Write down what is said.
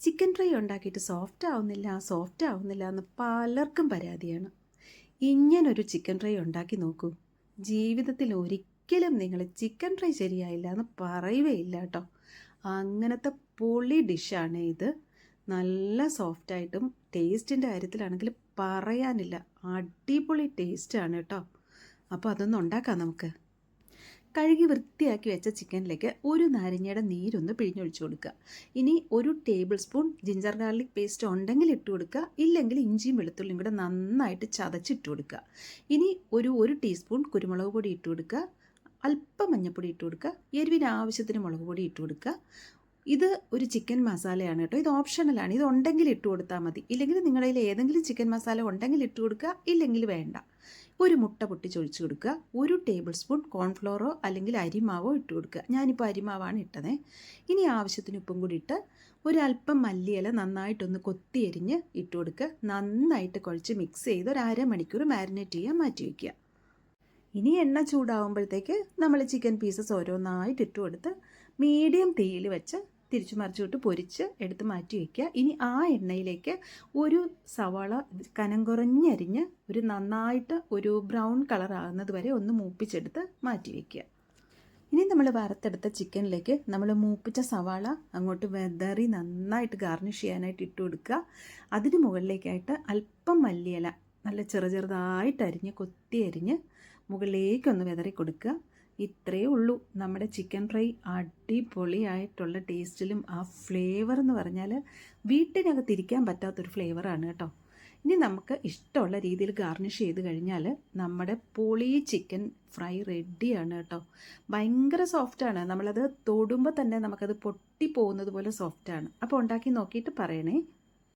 Chicken fry ഉണ്ടാക്കിയിട്ട് soft ആവുന്നില്ല എന്ന് പലർക്കും പരാതിയാണ്. ഇങ്ങനൊരു ചിക്കൻ ഫ്രൈ ഉണ്ടാക്കി നോക്കൂ. ജീവിതത്തിൽ ഒരിക്കലും നിങ്ങൾ ചിക്കൻ ഫ്രൈ ശരിയായില്ല എന്ന് പറയുകയില്ല കേട്ടോ. അങ്ങനത്തെ പൊളി ഡിഷാണ് ഇത്. നല്ല സോഫ്റ്റായിട്ടും ടേസ്റ്റിൻ്റെ കാര്യത്തിലാണെങ്കിൽ പറയാനില്ല, അടിപൊളി ടേസ്റ്റാണ് കേട്ടോ. അപ്പോൾ അതൊന്ന് ഉണ്ടാക്കാം നമുക്ക്. കഴുകി വൃത്തിയാക്കി വെച്ച ചിക്കനിലേക്ക് ഒരു നാരങ്ങയുടെ നീരൊന്ന് പിഴിഞ്ഞൊഴിച്ച് കൊടുക്കുക. ഇനി ഒരു table spoon ginger garlic paste ഉണ്ടെങ്കിൽ ഇട്ട് കൊടുക്കുക, ഇല്ലെങ്കിൽ ഇഞ്ചിയും വെളുത്തുള്ളിയും കൂടെ നന്നായിട്ട് ചതച്ചിട്ട് കൊടുക്കുക. ഇനി ഒരു ടീസ്പൂൺ കുരുമുളക് പൊടി ഇട്ട് കൊടുക്കുക, അല്പം മഞ്ഞൾപ്പൊടി ഇട്ട് കൊടുക്കുക, എരിവിന് ആവശ്യത്തിന് മുളക് പൊടി ഇട്ട് കൊടുക്കുക. ഇത് ഒരു ചിക്കൻ മസാലയാണ് കേട്ടോ. ഇത് ഓപ്ഷണലാണ്. ഇത് ഉണ്ടെങ്കിൽ ഇട്ട് കൊടുത്താൽ മതി, ഇല്ലെങ്കിൽ നിങ്ങളുടെ കയ്യിൽ ഏതെങ്കിലും ചിക്കൻ മസാല ഉണ്ടെങ്കിൽ ഇട്ട് കൊടുക്കുക, ഇല്ലെങ്കിൽ വേണ്ട. ഒരു മുട്ട പൊട്ടിച്ചൊഴിച്ച് കൊടുക്കുക. ഒരു ടേബിൾ സ്പൂൺ കോൺഫ്ലോറോ അല്ലെങ്കിൽ അരിമാവോ ഇട്ട് കൊടുക്കുക. ഞാനിപ്പോൾ അരിമാവാണ് ഇട്ടത്. ഇനി ആവശ്യത്തിന് ഉപ്പും കൂടി ഇട്ട് ഒരല്പം മല്ലിയില നന്നായിട്ടൊന്ന് കൊത്തി എരിഞ്ഞ് ഇട്ട് കൊടുക്കുക. നന്നായിട്ട് കുഴച്ച് മിക്സ് ചെയ്ത് ഒരു അരമണിക്കൂർ മാരിനേറ്റ് ചെയ്യാൻ മാറ്റി വയ്ക്കുക. ഇനി എണ്ണ ചൂടാവുമ്പോഴത്തേക്ക് നമ്മൾ ചിക്കൻ പീസസ് ഓരോന്നായിട്ട് ഇട്ട് കൊടുത്ത് മീഡിയം തീയിൽ വെച്ച് തിരിച്ചു മറിച്ചിട്ട് പൊരിച്ച് എടുത്ത് മാറ്റി വയ്ക്കുക. ഇനി ആ എണ്ണയിലേക്ക് ഒരു സവാള കനം കുറഞ്ഞരിഞ്ഞ് നന്നായിട്ട് ഒരു ബ്രൗൺ കളർ ആകുന്നത് വരെ ഒന്ന് മൂപ്പിച്ചെടുത്ത് മാറ്റി വയ്ക്കുക. ഇനി നമ്മൾ വറുത്തെടുത്ത ചിക്കനിലേക്ക് നമ്മൾ മൂപ്പിച്ച സവാള അങ്ങോട്ട് വെതറി നന്നായിട്ട് ഗാർണിഷ് ചെയ്യാനായിട്ട് ഇട്ട് കൊടുക്കുക. അതിന് മുകളിലേക്കായിട്ട് അല്പം മല്ലിയില നല്ല ചെറുതായിട്ട് അരിഞ്ഞ് കൊത്തി അരിഞ്ഞ് മുകളിലേക്കൊന്ന് വെതറി കൊടുക്കുക. ഇത്രയേ ഉള്ളൂ നമ്മുടെ ചിക്കൻ ഫ്രൈ. അടിപൊളിയായിട്ടുള്ള ടേസ്റ്റിലും ആ ഫ്ലേവർ എന്ന് പറഞ്ഞാൽ വീട്ടിനകത്ത് ഇരിക്കാൻ പറ്റാത്തൊരു ഫ്ലേവറാണ് കേട്ടോ. ഇനി നമുക്ക് ഇഷ്ടമുള്ള രീതിയിൽ ഗാർണിഷ് ചെയ്ത് കഴിഞ്ഞാൽ നമ്മുടെ പൊളി ചിക്കൻ ഫ്രൈ റെഡിയാണ് കേട്ടോ. ഭയങ്കര സോഫ്റ്റാണ്. നമ്മളത് തൊടുമ്പോൾ തന്നെ നമുക്കത് പൊട്ടിപ്പോകുന്നത് പോലെ സോഫ്റ്റാണ്. അപ്പോൾ ഉണ്ടാക്കി നോക്കിയിട്ട് പറയണേ.